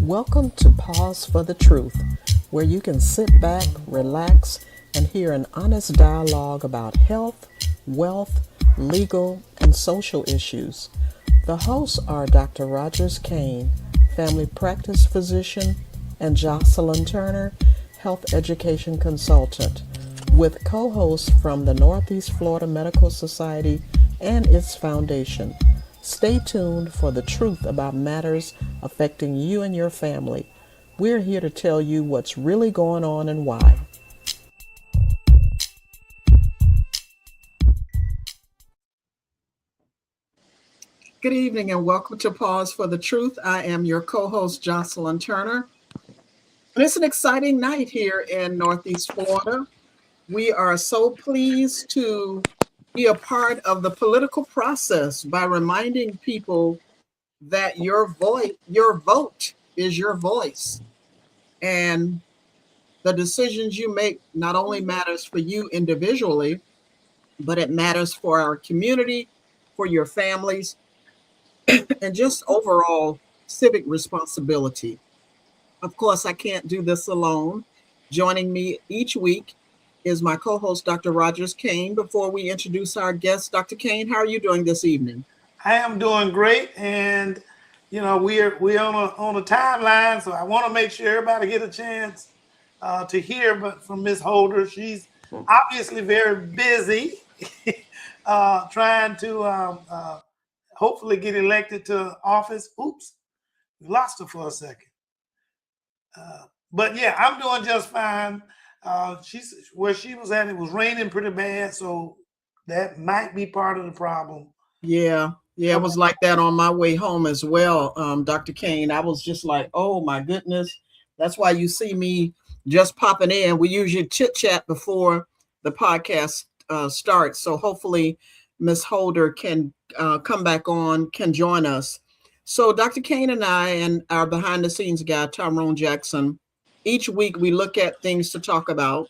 Welcome to Pause for the Truth, where you can sit back, relax, and hear an honest dialogue about health, wealth, legal, and social issues. The hosts are Dr. Rogers Kane, family practice physician, and Jocelyn Turner, health education consultant, with co hosts from the Northeast Florida Medical Society and its foundation. Stay tuned for the truth about matters affecting you and your family. We're here to tell you what's really going on and why. Good evening and welcome to Pause for the Truth. I am your co host, Jocelyn Turner. And it's an exciting night here in Northeast Florida. We are so pleased to be a part of the political process by reminding people that your vote is your voice. And the decisions you make not only matters for you individually, but it matters for our community, for your families, and just overall civic responsibility. Of course, I can't do this alone. Joining me each week is my co-host, Dr. Rogers Kane. Before we introduce our guest, Dr. Kane, how are you doing this evening? I am doing great, and we're on a timeline, so I want to make sure everybody get a chance to hear. But from Miss Holder, she's obviously very busy trying to hopefully get elected to office. Oops, we lost her for a second. But yeah, I'm doing just fine. She's where she was at. It was raining pretty bad, so that might be part of the problem. Yeah, it was like that on my way home as well, Dr. Kane. I was just like, oh my goodness. That's why you see me just popping in. We usually chit chat before the podcast starts. So hopefully Miss Holder can come back on, can join us. So Dr. Kane and I and our behind the scenes guy, Tyrone Jackson, each week we look at things to talk about.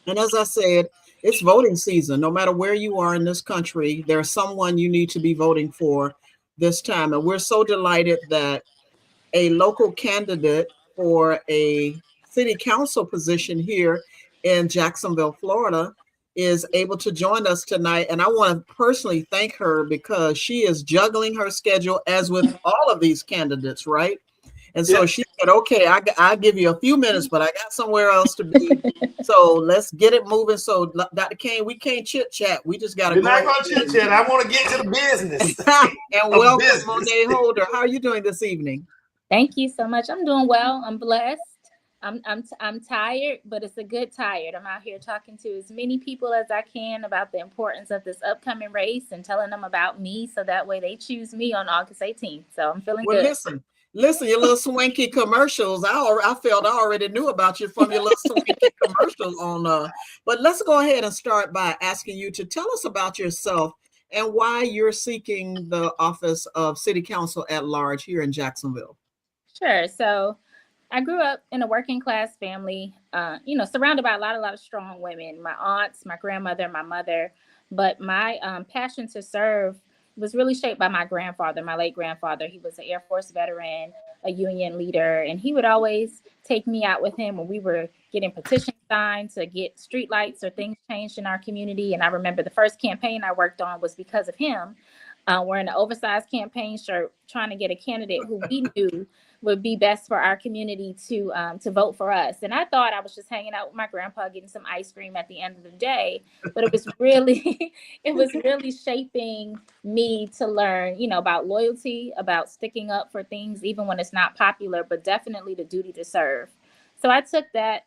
And as I said, it's voting season. No matter where you are in this country, there's someone you need to be voting for this time. And we're so delighted that a local candidate for a city council position here in Jacksonville, Florida, is able to join us tonight. And I want to personally thank her because she is juggling her schedule as with all of these candidates, right? And so she said, okay, I'll give you a few minutes, but I got somewhere else to be. So let's get it moving. So, Dr. Kane, we can't chit chat. We just got to We're go not ahead. going to chit chat. I want to get to the business. And welcome, Monet Holder. How are you doing this evening? Thank you so much. I'm doing well. I'm blessed. I'm tired, but it's a good tired. I'm out here talking to as many people as I can about the importance of this upcoming race and telling them about me so that way they choose me on August 18th. So I'm feeling good. Listen, your little swanky commercials. I felt I already knew about you from your little swanky commercials on. But let's go ahead and start by asking you to tell us about yourself and why you're seeking the office of City Council at large here in Jacksonville. Sure. So I grew up in a working class family, surrounded by a lot of strong women, my aunts, my grandmother, my mother. But my passion to serve was really shaped by my grandfather, my late grandfather. He was an Air Force veteran, a union leader, and he would always take me out with him when we were getting petitions signed to get streetlights or things changed in our community. And I remember the first campaign I worked on was because of him. Wearing an oversized campaign shirt, trying to get a candidate who we knew would be best for our community to vote for us. And I thought I was just hanging out with my grandpa, getting some ice cream at the end of the day. But it was really, it was really shaping me to learn, about loyalty, about sticking up for things, even when it's not popular, but definitely the duty to serve. So I took that,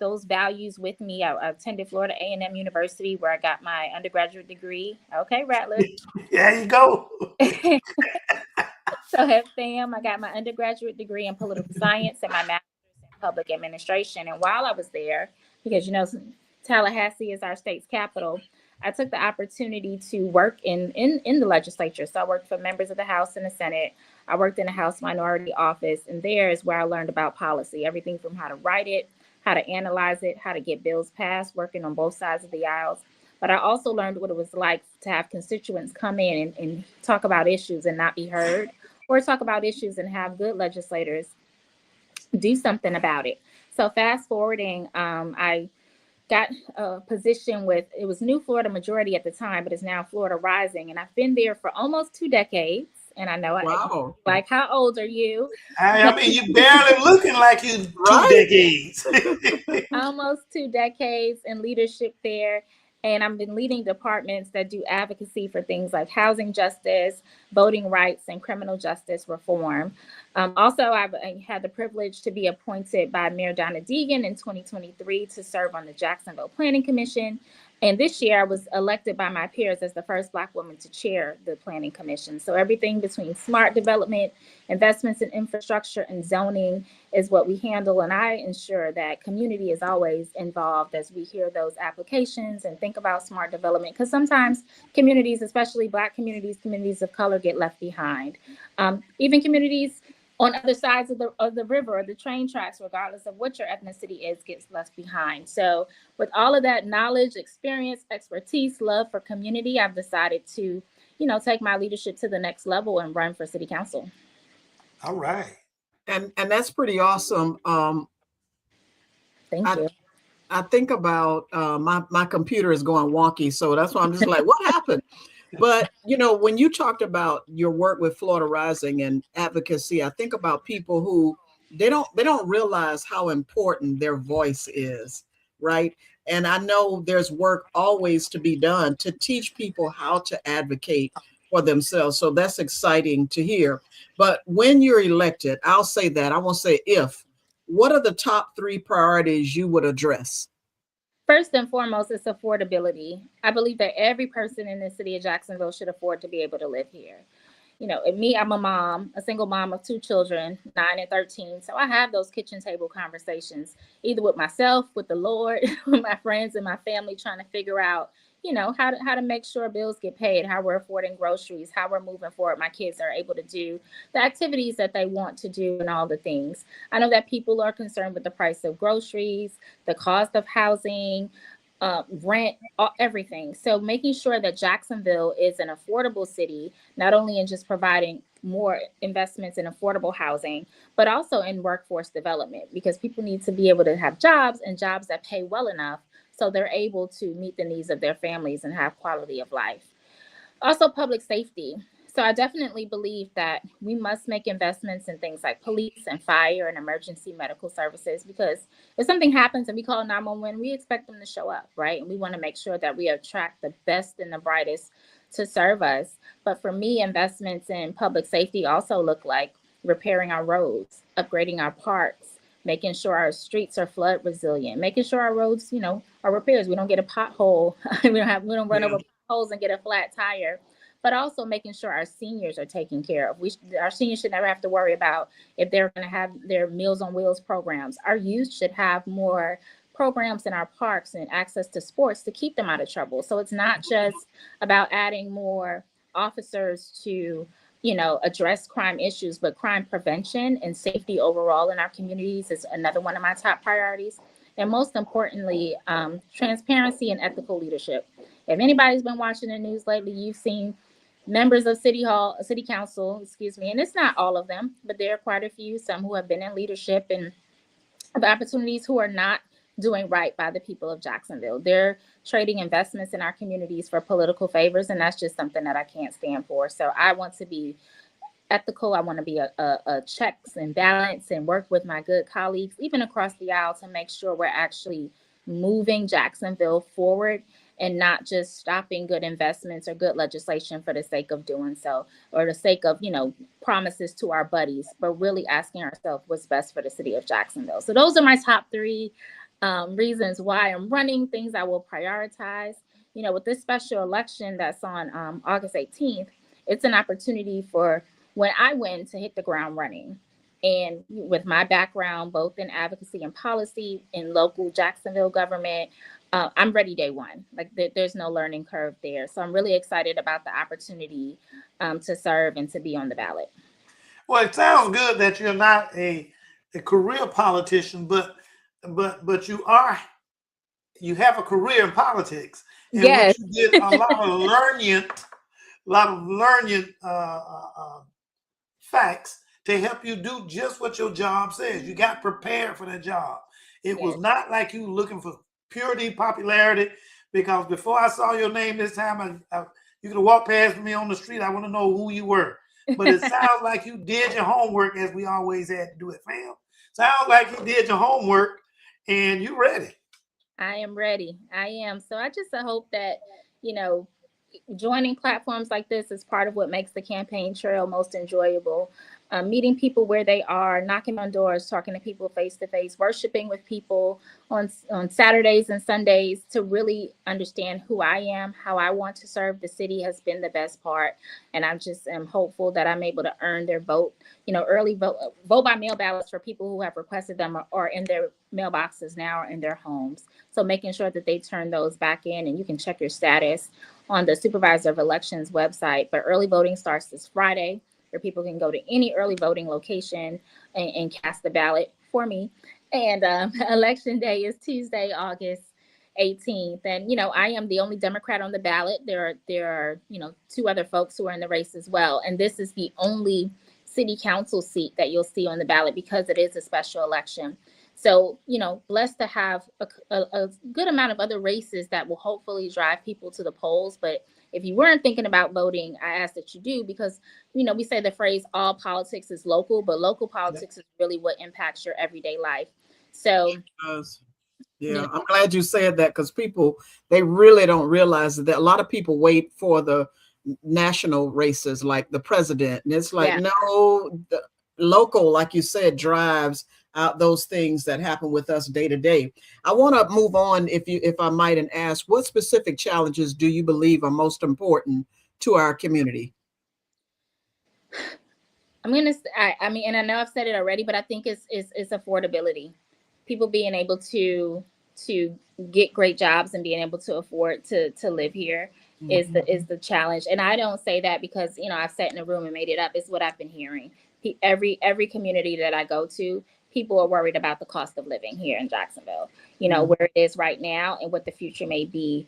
those values with me. I attended Florida A&M University, where I got my undergraduate degree. Okay, Rattler. There you go. So at FAM, I got my undergraduate degree in political science and my master's in public administration. And while I was there, because Tallahassee is our state's capital, I took the opportunity to work in the legislature. So I worked for members of the House and the Senate. I worked in the House Minority Office, and there is where I learned about policy, everything from how to write it, how to analyze it, how to get bills passed, working on both sides of the aisles. But I also learned what it was like to have constituents come in and talk about issues and not be heard, or talk about issues and have good legislators do something about it. So fast forwarding, I got a position with, it was New Florida Majority at the time, but it's now Florida Rising. And I've been there for almost 2 decades. And I know, Wow. like, how old are you? I mean, you barely looking like you 2 decades. Almost 2 decades in leadership there. And I've been leading departments that do advocacy for things like housing justice, voting rights, and criminal justice reform. Also, I had the privilege to be appointed by Mayor Donna Deegan in 2023 to serve on the Jacksonville Planning Commission. And this year I was elected by my peers as the first Black woman to chair the Planning Commission. So everything between smart development, investments in infrastructure, and zoning is what we handle. And I ensure that community is always involved as we hear those applications and think about smart development. Because sometimes communities, especially Black communities, communities of color, get left behind. Even communities on other sides of the river or the train tracks, regardless of what your ethnicity is, gets left behind. So with all of that knowledge, experience, expertise, love for community, I've decided to, take my leadership to the next level and run for city council. All right. And that's pretty awesome. Thank you. I think about my computer is going wonky, so that's why I'm just like, what happened? But, when you talked about your work with Florida Rising and advocacy, I think about people who they don't realize how important their voice is, right? And I know there's work always to be done to teach people how to advocate for themselves. So that's exciting to hear. But when you're elected, I'll say that, I won't say if, what are the top 3 priorities you would address? First and foremost, it's affordability. I believe that every person in the city of Jacksonville should afford to be able to live here. Me, I'm a mom, a single mom of 2 children, 9 and 13. So I have those kitchen table conversations, either with myself, with the Lord, with my friends and my family, trying to figure out, how to make sure bills get paid, how we're affording groceries, how we're moving forward. My kids are able to do the activities that they want to do and all the things. I know that people are concerned with the price of groceries, the cost of housing, rent, everything. So making sure that Jacksonville is an affordable city, not only in just providing more investments in affordable housing, but also in workforce development, because people need to be able to have jobs and jobs that pay well enough so they're able to meet the needs of their families and have quality of life. Also, public safety. So I definitely believe that we must make investments in things like police and fire and emergency medical services, because if something happens and we call 911, we expect them to show up, right? And we want to make sure that we attract the best and the brightest to serve us. But for me, investments in public safety also look like repairing our roads, upgrading our parks, making sure our streets are flood resilient, making sure our roads, are repairs. We don't get a pothole. we don't run over potholes and get a flat tire. But also making sure our seniors are taken care of. Our seniors should never have to worry about if they're going to have their Meals on Wheels programs. Our youth should have more programs in our parks and access to sports to keep them out of trouble. So it's not just about adding more officers to, address crime issues, but crime prevention and safety overall in our communities is another one of my top priorities. And most importantly, transparency and ethical leadership. If anybody's been watching the news lately, you've seen members of city council, and it's not all of them, but there are quite a few, some who have been in leadership and the opportunities, who are not doing right by the people of Jacksonville. They're trading investments in our communities for political favors, and that's just something that I can't stand for. So I want to be ethical. I want to be a checks and balance and work with my good colleagues, even across the aisle, to make sure we're actually moving Jacksonville forward and not just stopping good investments or good legislation for the sake of doing so, or the sake of, promises to our buddies, but really asking ourselves what's best for the city of Jacksonville. So those are my top 3 reasons why I'm running, things I will prioritize. With this special election that's on August 18th, it's an opportunity for when I win to hit the ground running. And with my background, both in advocacy and policy in local Jacksonville government, I'm ready day one. Like there's no learning curve there. So I'm really excited about the opportunity to serve and to be on the ballot. Well, it sounds good that you're not a career politician, but you have a career in politics. And yes. You did a lot of learning facts to help you do just what your job says. You got prepared for that job. It was not like you looking for purity, popularity, because before I saw your name this time, you could have walked past me on the street. I want to know who you were. But it sounds like you did your homework, as we always had to do it, fam. Sounds like you did your homework and you ready. I am ready. I am. So I just hope that, you know, joining platforms like this is part of what makes the campaign trail most enjoyable. Meeting people where they are, knocking on doors, talking to people face to face, worshiping with people on Saturdays and Sundays to really understand who I am, how I want to serve the city has been the best part. And I'm just hopeful that I'm able to earn their vote. You know, early vote by mail ballots for people who have requested them are in their mailboxes now or in their homes. So making sure that they turn those back in, and you can check your status on the Supervisor of Elections website. But early voting starts this Friday, where people can go to any early voting location and cast the ballot for me. And Election Day is Tuesday, August 18th. And, you know, I am the only Democrat on the ballot. There are, you know, 2 other folks who are in the race as well. And this is the only city council seat that you'll see on the ballot because it is a special election. So, you know, blessed to have a good amount of other races that will hopefully drive people to the polls. But if you weren't thinking about voting, I ask that you do, because, you know, we say the phrase all politics is local, but local politics is really what impacts your everyday life. So, yeah, I'm glad you said that, because people, they really don't realize that a lot of people wait for the national races like the president. And it's like, no, the local, like you said, drives out those things that happen with us day to day. I want to move on, if I might, and ask, what specific challenges do you believe are most important to our community? I mean, and I know I've said it already, but I think it's affordability. People being able to get great jobs and being able to afford to live here is the challenge. And I don't say that because, you know, I've sat in a room and made it up. It's what I've been hearing. Every community that I go to, people are worried about the cost of living here in Jacksonville, you know, where it is right now and what the future may be,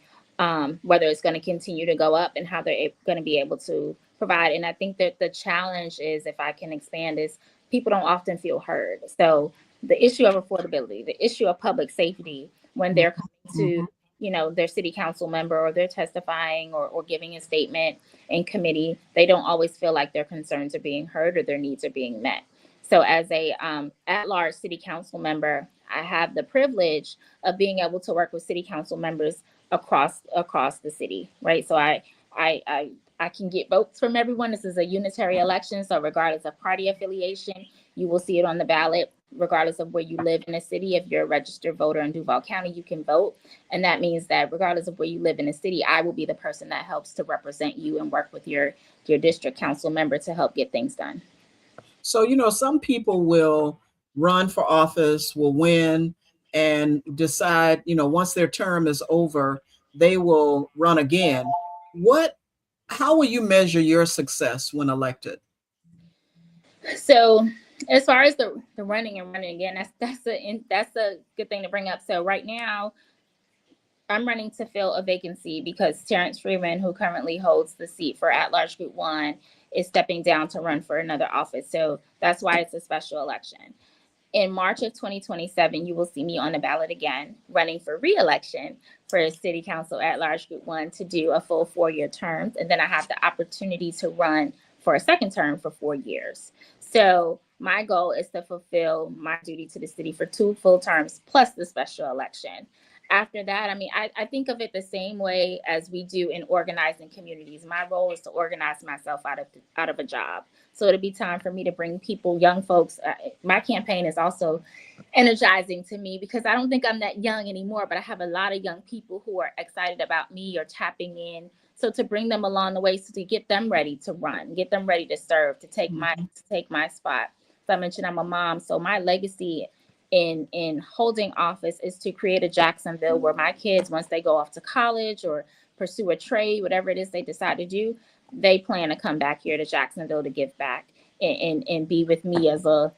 whether it's going to continue to go up and how they're going to be able to provide. And I think that the challenge is, if I can expand, is people don't often feel heard. So the issue of affordability, the issue of public safety, when they're coming to, you know, their city council member, or they're testifying or giving a statement in committee, they don't always feel like their concerns are being heard or their needs are being met. So as a at-large city council member, I have the privilege of being able to work with city council members across the city, right? So I can get votes from everyone. This is a unitary election, so regardless of party affiliation, you will see it on the ballot. Regardless of where you live in the city, if you're a registered voter in Duval County, you can vote. And that means that regardless of where you live in the city, I will be the person that helps to represent you and work with your district council member to help get things done. So, you know, some people will run for office, will win, and decide, you know, once their term is over, they will run again. How will you measure your success when elected? So as far as the running again, that's a good thing to bring up. So right now, I'm running to fill a vacancy because Terrence Freeman, who currently holds the seat for at-large Group 1, is stepping down to run for another office. So that's why it's a special election. In March of 2027, you will see me on the ballot again, running for re-election for City Council at-large Group 1 to do a full 4-year term. And then I have the opportunity to run for a second term for 4 years. So my goal is to fulfill my duty to the city for 2 full terms plus the special election. After that, I mean, I think of it the same way as we do in organizing communities. My role is to organize myself out of a job. So it'll be time for me to bring people, young folks. My campaign is also energizing to me because I don't think I'm that young anymore, but I have a lot of young people who are excited about me or tapping in. So to bring them along the way, so to get them ready to run, get them ready to serve, to take my spot. So I mentioned I'm a mom, so my legacy in holding office is to create a Jacksonville where my kids, once they go off to college or pursue a trade, whatever it is they decide to do, they plan to come back here to Jacksonville to give back and be with me as a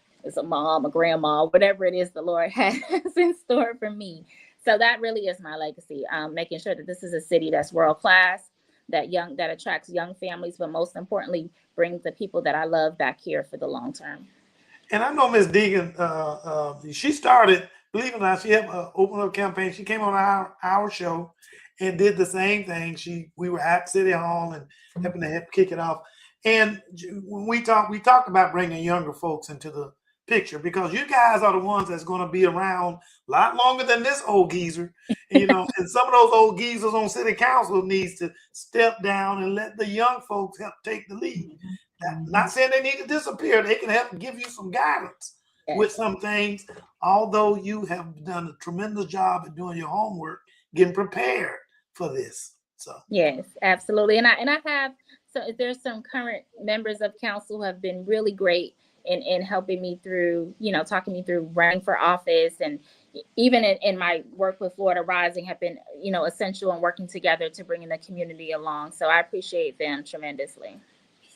mom, a grandma, whatever it is the Lord has in store for me. So that really is my legacy, making sure that this is a city that's world class, that attracts young families, but most importantly, brings the people that I love back here for the long term. And I know Miss Deegan, she started, believe it or not, she had an open up campaign. She came on our show and did the same thing. We were at City Hall and helping to help kick it off. And when we talked about bringing younger folks into the picture, because you guys are the ones that's going to be around a lot longer than this old geezer, and some of those old geezers on city council needs to step down and let the young folks help take the lead. Not saying they need to disappear. They can help give you some guidance with some things, although you have done a tremendous job at doing your homework, getting prepared for this. So yes, absolutely. And I have, so there's some current members of council who have been really great in helping me through, talking me through running for office, and even in my work with Florida Rising have been, essential in working together to bring the community along. So I appreciate them tremendously.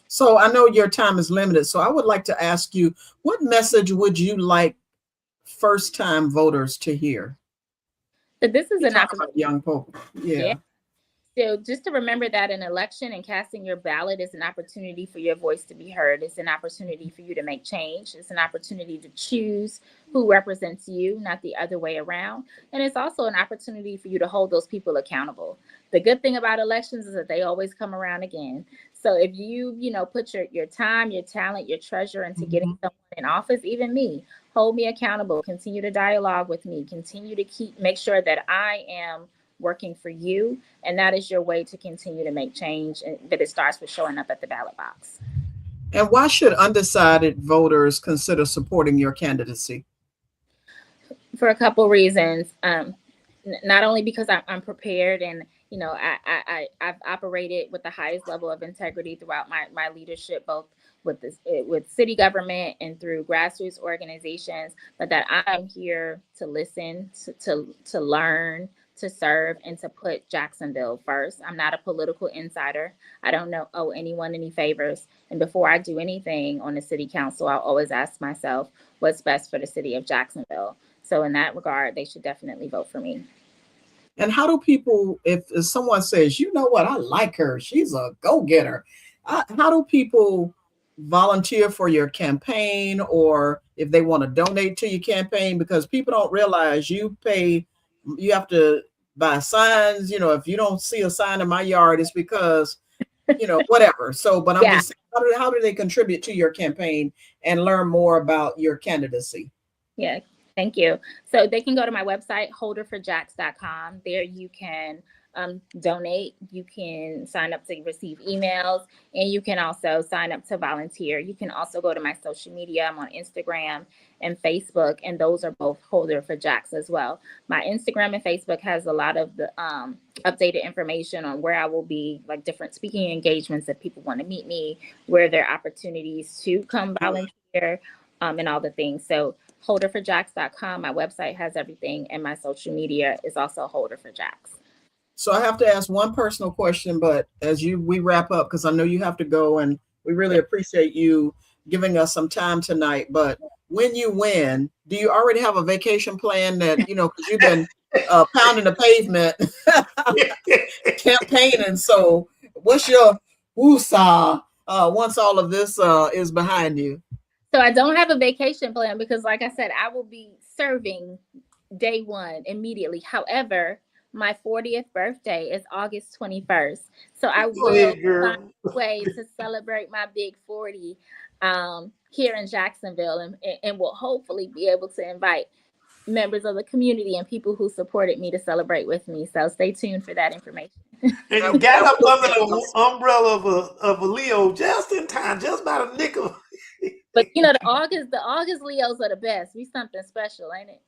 So I know your time is limited, so I would like to ask you, what message would you like first-time voters to hear? But this is an opportunity. Young people. Yeah. So just to remember that an election and casting your ballot is an opportunity for your voice to be heard. It's an opportunity for you to make change. It's an opportunity to choose who represents you, not the other way around. And it's also an opportunity for you to hold those people accountable. The good thing about elections is that they always come around again. So if you, put your time, your talent, your treasure into getting someone in office, even me, hold me accountable, continue to dialogue with me, continue to make sure that I am working for you, and that is your way to continue to make change. But it starts with showing up at the ballot box. And why should undecided voters consider supporting your candidacy? For a couple reasons. Not only because I'm prepared, and I've operated with the highest level of integrity throughout my leadership, both with city government and through grassroots organizations, but that I'm here to listen, to learn, to serve, and to put Jacksonville first. I'm not a political insider. I don't owe anyone any favors. And before I do anything on the city council, I'll always ask myself what's best for the city of Jacksonville. So in that regard, they should definitely vote for me. And how do people, if someone says, you know what, I like her, she's a go-getter, how do people volunteer for your campaign, or if they want to donate to your campaign? Because people don't realize you have to buy signs. If you don't see a sign in my yard, it's because, whatever. So, but I'm just saying, how do they contribute to your campaign and learn more about your candidacy? Yeah, thank you. So they can go to my website, holderforjax.com. There you can donate, you can sign up to receive emails, and you can also sign up to volunteer. You can also go to my social media. I'm on Instagram and Facebook, and those are both Holder for Jax as well. My Instagram and Facebook has a lot of the updated information on where I will be, like different speaking engagements if people want to meet me, where there are opportunities to come volunteer, and all the things. So holderforjax.com, my website has everything, and my social media is also Holder for Jax. So I have to ask one personal question, but as we wrap up, because I know you have to go, and we really appreciate you giving us some time tonight. But when you win, do you already have a vacation plan that, because you've been pounding the pavement campaigning? So what's your woosah once all of this is behind you? So I don't have a vacation plan because, like I said, I will be serving day one immediately. However, my 40th birthday is August 21st. So I will find a way to celebrate my big 40 here in Jacksonville, and will hopefully be able to invite members of the community and people who supported me to celebrate with me. So stay tuned for that information. And you got up under the umbrella of a Leo just in time, just about a nickel. But the August Leos are the best. We something special, ain't it?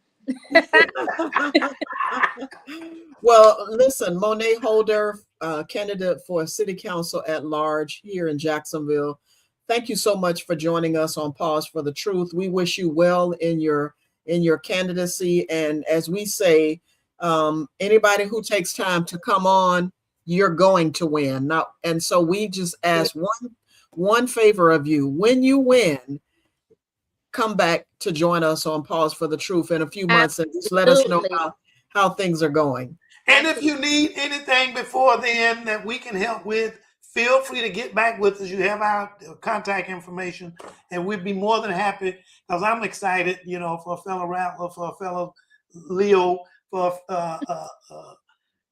Well, listen, Monet Holder, candidate for City Council at Large here in Jacksonville, thank you so much for joining us on Pause for the Truth. We wish you well in your candidacy, and as we say, anybody who takes time to come on, you're going to win. Now, and so we just ask one favor of you: when you win, come back to join us on Pause for the Truth in a few months and just let us know how things are going. And if you need anything before then that we can help with, feel free to get back with us. You have our contact information, and we'd be more than happy, because I'm excited, you know, for a fellow Rattler, for a fellow Leo, for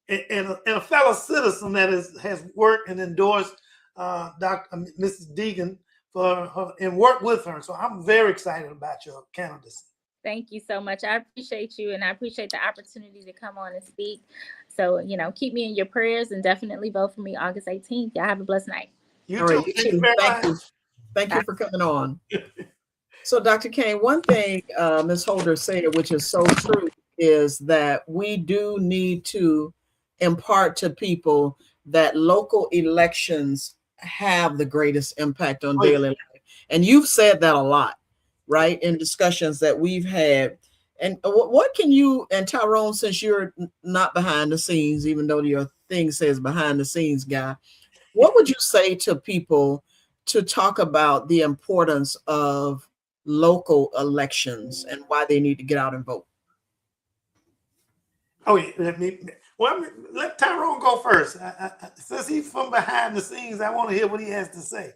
and a fellow citizen that has worked and endorsed Mrs. Deegan for her and worked with her. So I'm very excited about your candidacy. Thank you so much. I appreciate you, and I appreciate the opportunity to come on and speak. So, you know, keep me in your prayers and definitely vote for me August 18th. Y'all have a blessed night. You too. Thank you very much. Thank you for coming on. So, Dr. Kane, one thing Ms. Holder said, which is so true, is that we do need to impart to people that local elections have the greatest impact on daily life. And you've said that a lot, right, in discussions that we've had. And what can you, and Tyrone, since you're not behind the scenes, even though your thing says behind the scenes guy, what would you say to people to talk about the importance of local elections and why they need to get out and vote? Oh, yeah. Let Tyrone go first. Since he's from behind the scenes, I want to hear what he has to say.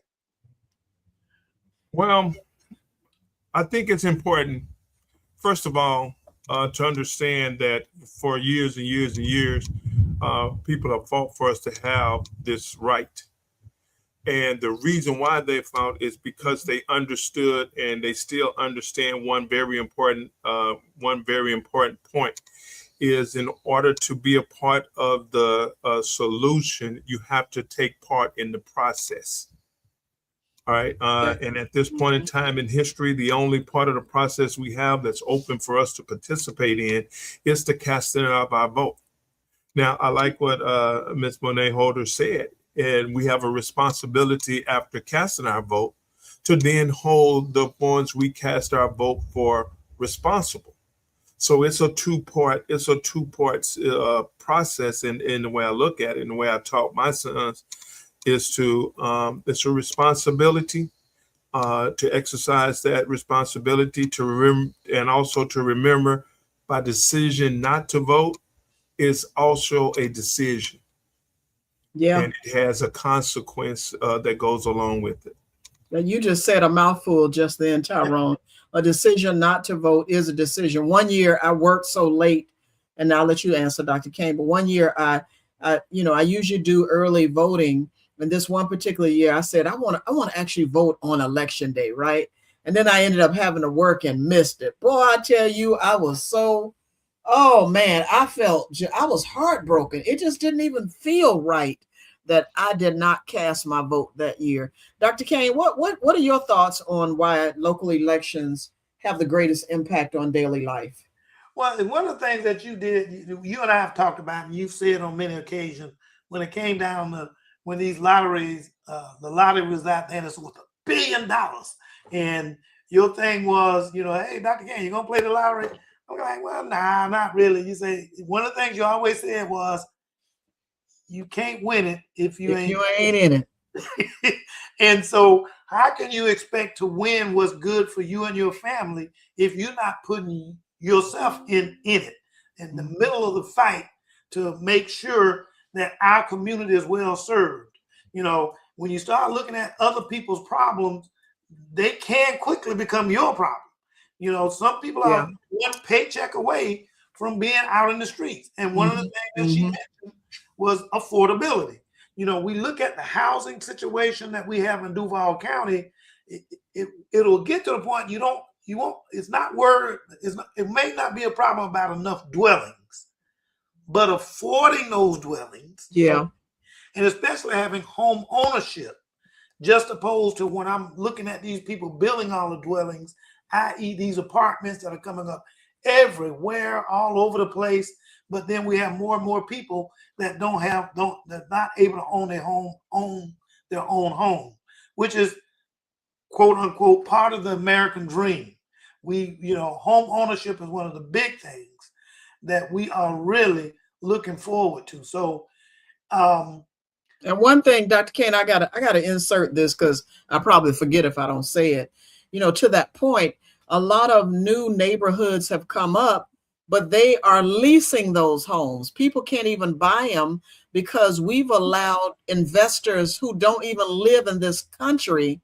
Well, I think it's important, first of all, to understand that for years and years and years, people have fought for us to have this right. And the reason why they fought is because they understood, and they still understand one very important point, is in order to be a part of the solution, you have to take part in the process. All right. And at this point in time in history, the only part of the process we have that's open for us to participate in is the casting of our vote. Now, I like what Ms. Monet Holder said, and we have a responsibility after casting our vote to then hold the ones we cast our vote for responsible. So it's a two-part process in the way I look at it, and the way I taught my sons is it's a responsibility to exercise that responsibility to remember, and also to remember by decision not to vote is also a decision. Yeah. And it has a consequence that goes along with it. Now, you just said a mouthful just then, Tyrone. A decision not to vote is a decision. One year I worked so late, and I'll let you answer, Dr. Kane, but one year I usually do early voting. And this one particular year, I said, I want to actually vote on election day, right? And then I ended up having to work and missed it. Boy, I tell you, I was oh man, I was heartbroken. It just didn't even feel right that I did not cast my vote that year. Dr. Kane, what are your thoughts on why local elections have the greatest impact on daily life? Well, one of the things that you did, you and I have talked about, and you've said on many occasions, when it came down to when these lotteries, the lottery was out there and it's worth $1 billion. And your thing was, hey, Dr. Kane, you gonna play the lottery? I'm like, well, nah, not really. You say, one of the things you always said was, you can't win it if you ain't in it. And so how can you expect to win what's good for you and your family if you're not putting yourself in it, in the middle of the fight, to make sure that our community is well served? When you start looking at other people's problems, they can quickly become your problem. Some people are one paycheck away from being out in the streets. And one of the things that she mentioned was affordability. We look at the housing situation that we have in Duval County. It'll get to the point you won't. It's not word. It may not be a problem about enough dwellings, but affording those dwellings. Yeah, and especially having home ownership, just opposed to when I'm looking at these people building all the dwellings, i.e., these apartments that are coming up everywhere, all over the place. But then we have more and more people that they're not able to own their own home, which is quote unquote part of the American dream. Home ownership is one of the big things that we are really looking forward to. So, and one thing, Dr. Kane, I gotta insert this because I probably forget if I don't say it. To that point, a lot of new neighborhoods have come up but they are leasing those homes. People can't even buy them because we've allowed investors who don't even live in this country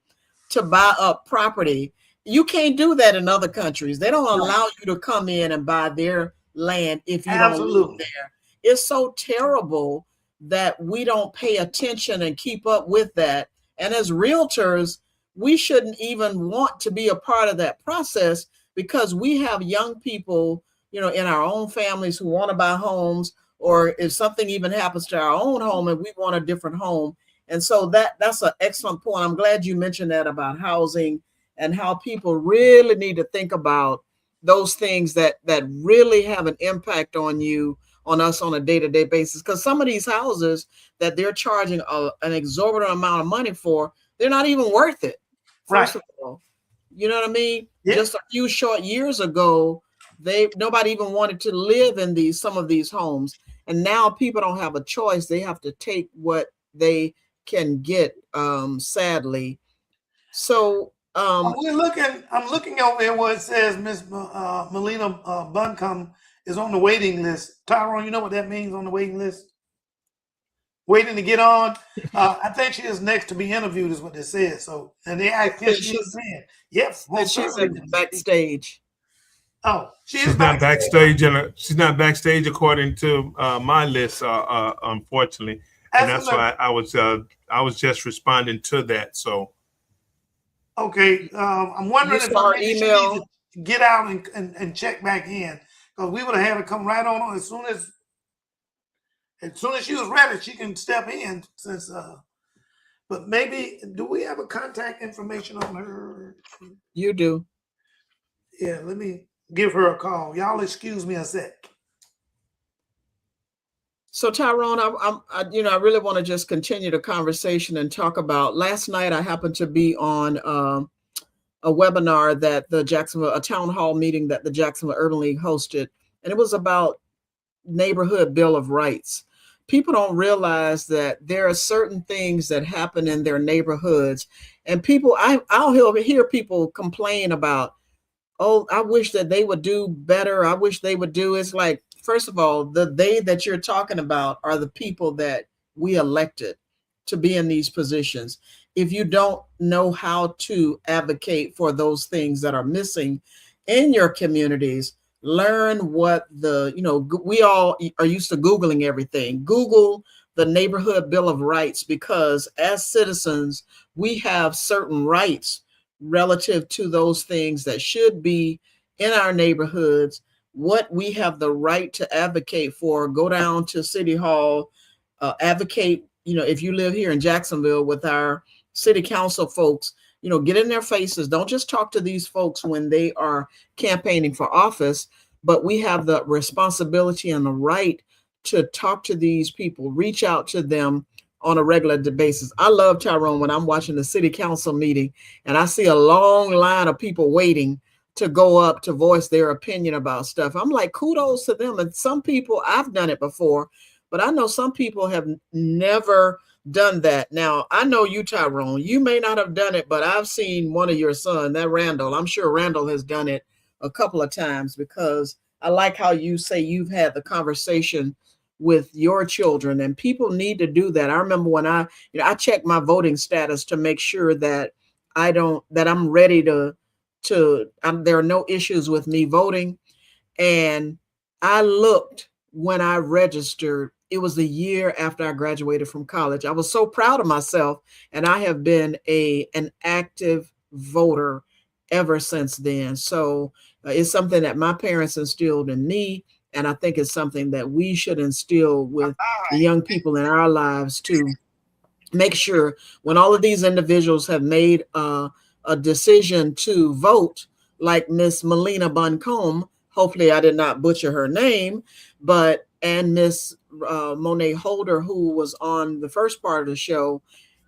to buy up property. You can't do that in other countries. They don't allow you to come in and buy their land if you don't live there. It's so terrible that we don't pay attention and keep up with that. And as realtors, we shouldn't even want to be a part of that process because we have young people, you know, in our own families who want to buy homes, or if something even happens to our own home and we want a different home. And so that's an excellent point. I'm glad you mentioned that about housing and how people really need to think about those things that really have an impact on you, on us on a day-to-day basis. Because some of these houses that they're charging an exorbitant amount of money for, they're not even worth it. First of all, you know what I mean? Yeah. Just a few short years ago, nobody even wanted to live in some of these homes. And now people don't have a choice. They have to take what they can get, sadly. So I'm looking over there where it says Miss Melina Buncombe is on the waiting list. Tyrone, you know what that means, on the waiting list? Waiting to get on. I think she is next to be interviewed, is what they said. So, and they asked if she's in. Yes, she's backstage. Oh, she's not backstage, and she's not backstage according to my list, unfortunately. And that's why I was just responding to that. So, okay, I'm wondering if our email she needs to get out and check back in, because we would have had her come right on as soon as she was ready. She can step in since. But maybe, do we have a contact information on her? You do. Yeah, let me give her a call. Y'all excuse me a sec. So Tyrone, I really want to just continue the conversation and talk about, last night I happened to be on a webinar that a town hall meeting that the Jacksonville Urban League hosted, and it was about neighborhood Bill of Rights. People don't realize that there are certain things that happen in their neighborhoods, and I'll hear people complain about, oh, I wish that they would do better. I wish they would do. It's like, first of all, they that you're talking about are the people that we elected to be in these positions. If you don't know how to advocate for those things that are missing in your communities, learn what we all are used to Googling everything. Google the Neighborhood Bill of Rights, because as citizens, we have certain rights relative to those things that should be in our neighborhoods, what we have the right to advocate for. Go down to City Hall, advocate, if you live here in Jacksonville, with our city council folks, get in their faces. Don't just talk to these folks when they are campaigning for office, but we have the responsibility and the right to talk to these people, reach out to them on a regular basis. I love, Tyrone, when I'm watching the city council meeting and I see a long line of people waiting to go up to voice their opinion about stuff. I'm like, kudos to them. And some people, I've done it before, but I know some people have never done that. Now, I know you, Tyrone, you may not have done it, but I've seen one of your son, that Randall. I'm sure Randall has done it a couple of times, because I like how you say you've had the conversation with your children, and people need to do that. I remember when I check my voting status to make sure that I'm ready there are no issues with me voting. And I looked when I registered, it was the year after I graduated from college. I was so proud of myself, and I have been an active voter ever since then. So it's something that my parents instilled in me, and I think it's something that we should instill with the young people in our lives, to make sure when all of these individuals have made a decision to vote, like Miss Melina Buncombe, hopefully I did not butcher her name, and Miss Monet Holder, who was on the first part of the show,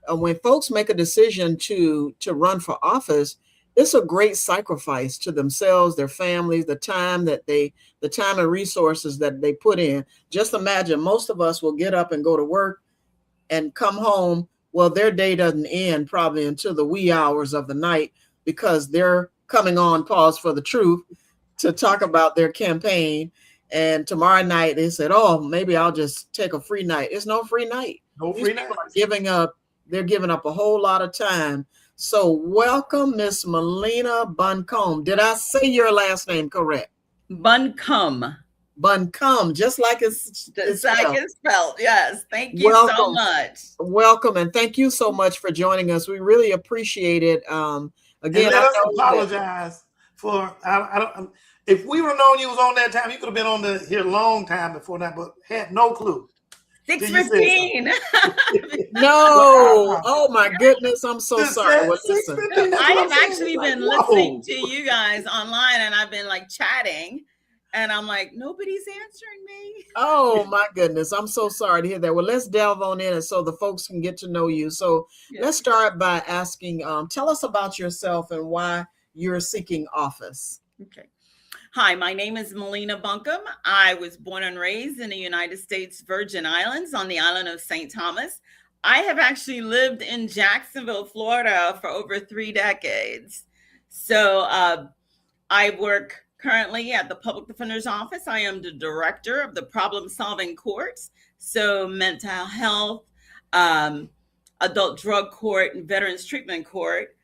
when folks make a decision to run for office, it's a great sacrifice to themselves, their families, the time and resources that they put in. Just imagine, most of us will get up and go to work and come home. Well, their day doesn't end probably until the wee hours of the night, because they're coming on Pause for the Truth to talk about their campaign. And tomorrow night they said, oh, maybe I'll just take a free night. It's no free night. No These free people nights. are giving up. They're giving up a whole lot of time. So welcome, Miss Melina Buncombe. Did I say your last name correct? Buncombe. Buncombe, just like it's Like spelled. it's spelled. Yes. Thank you so Welcome. much. Welcome, and thank you so much for joining us. We really appreciate it. And Again, let I us know that- apologize for, I don't, if we would have known you was on that time, you could have been on here a long time before that, but had no clue. 6:15. No, oh my goodness, I'm so Just sorry. said Well, listen, 6:15, that's I what I'm have saying. actually Like, been whoa. listening to you guys online, and I've been like chatting, and I'm like, nobody's answering me. oh my goodness, I'm so sorry to hear that. Well, let's delve on in, and so the folks can get to know you. So Yeah. let's start by asking, tell us about yourself and why you're seeking office. Okay. Hi, my name is Melina Buncombe. I was born and raised in the United States Virgin Islands on the island of St. Thomas. I have actually lived in Jacksonville, Florida for over 3 decades. So I work currently at the Public Defender's Office. I am the director of the Problem Solving Courts. So mental health, adult drug court, and veterans treatment court.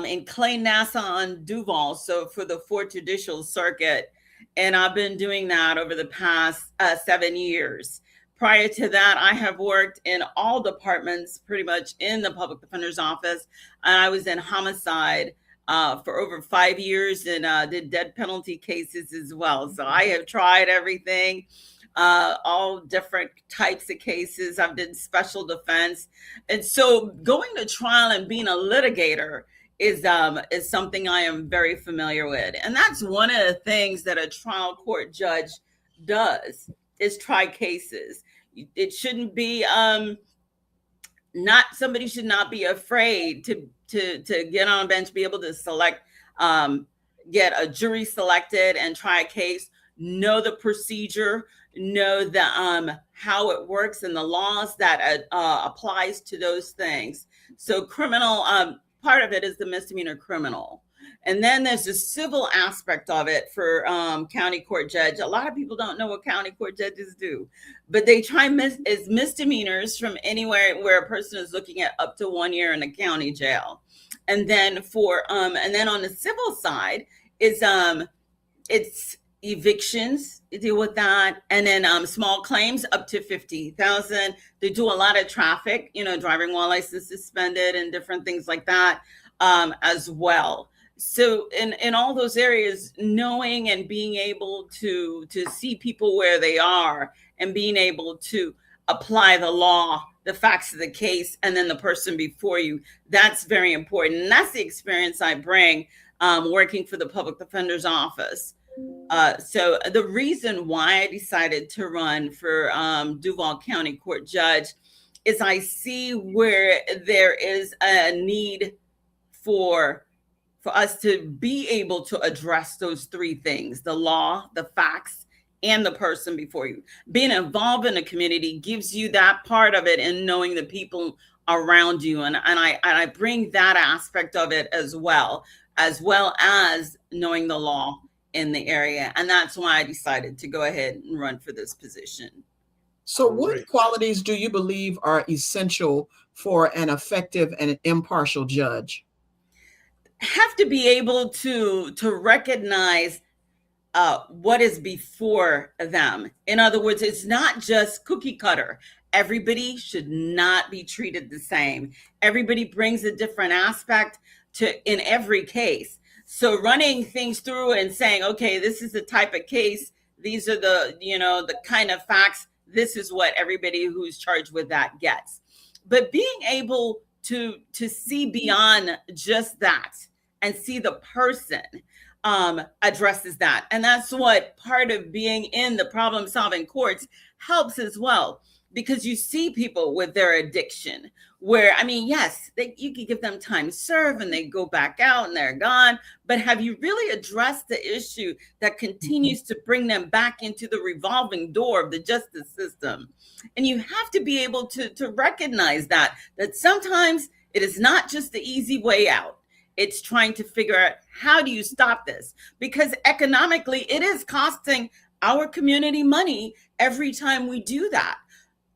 In Clay, Nassau, and Duval, so for the 4th Judicial Circuit. And I've been doing that over the past 7 years. Prior to that, I have worked in all departments, pretty much in the Public Defender's Office. And I was in homicide for over 5 years and did death penalty cases as well. So I have tried everything. All different types of cases. I've done special defense. And so going to trial and being a litigator is something I am very familiar with. And that's one of the things that a trial court judge does, is try cases. It shouldn't be somebody should not be afraid to get on a bench, be able to select, get a jury selected and try a case, know the procedure, know the how it works and the laws that applies to those things. So criminal, part of it is the misdemeanor criminal. And then there's the civil aspect of it for county court judge. A lot of people don't know what county court judges do, but they try as misdemeanors from anywhere where a person is looking at up to 1 year in a county jail. And then and then on the civil side is it's evictions, you deal with that, and then small claims up to 50,000. They do a lot of traffic, driving while license suspended and different things like that as well. So in all those areas, knowing and being able to see people where they are and being able to apply the law, the facts of the case, and then the person before you, that's very important. And that's the experience I bring working for the Public Defender's Office. So the reason why I decided to run for Duval County Court Judge is I see where there is a need for us to be able to address those 3 things: the law, the facts, and the person before you. Being involved in the community gives you that part of it and knowing the people around you. And I bring that aspect of it as well as knowing the law in the area. And that's why I decided to go ahead and run for this position. So what Great. qualities do you believe are essential for an effective and impartial judge? Have to be able to recognize what is before them. In other words, it's not just cookie cutter. Everybody should not be treated the same. Everybody brings a different aspect in every case. So running things through and saying, okay, this is the type of case, these are the, the kind of facts, this is what everybody who's charged with that gets. But being able to see beyond just that and see the person addresses that. And that's what part of being in the problem solving courts helps as well, because you see people with their addiction where, yes, you can give them time served and they go back out and they're gone. But have you really addressed the issue that continues to bring them back into the revolving door of the justice system? And you have to be able to recognize that sometimes it is not just the easy way out. It's trying to figure out, how do you stop this? Because economically, it is costing our community money every time we do that,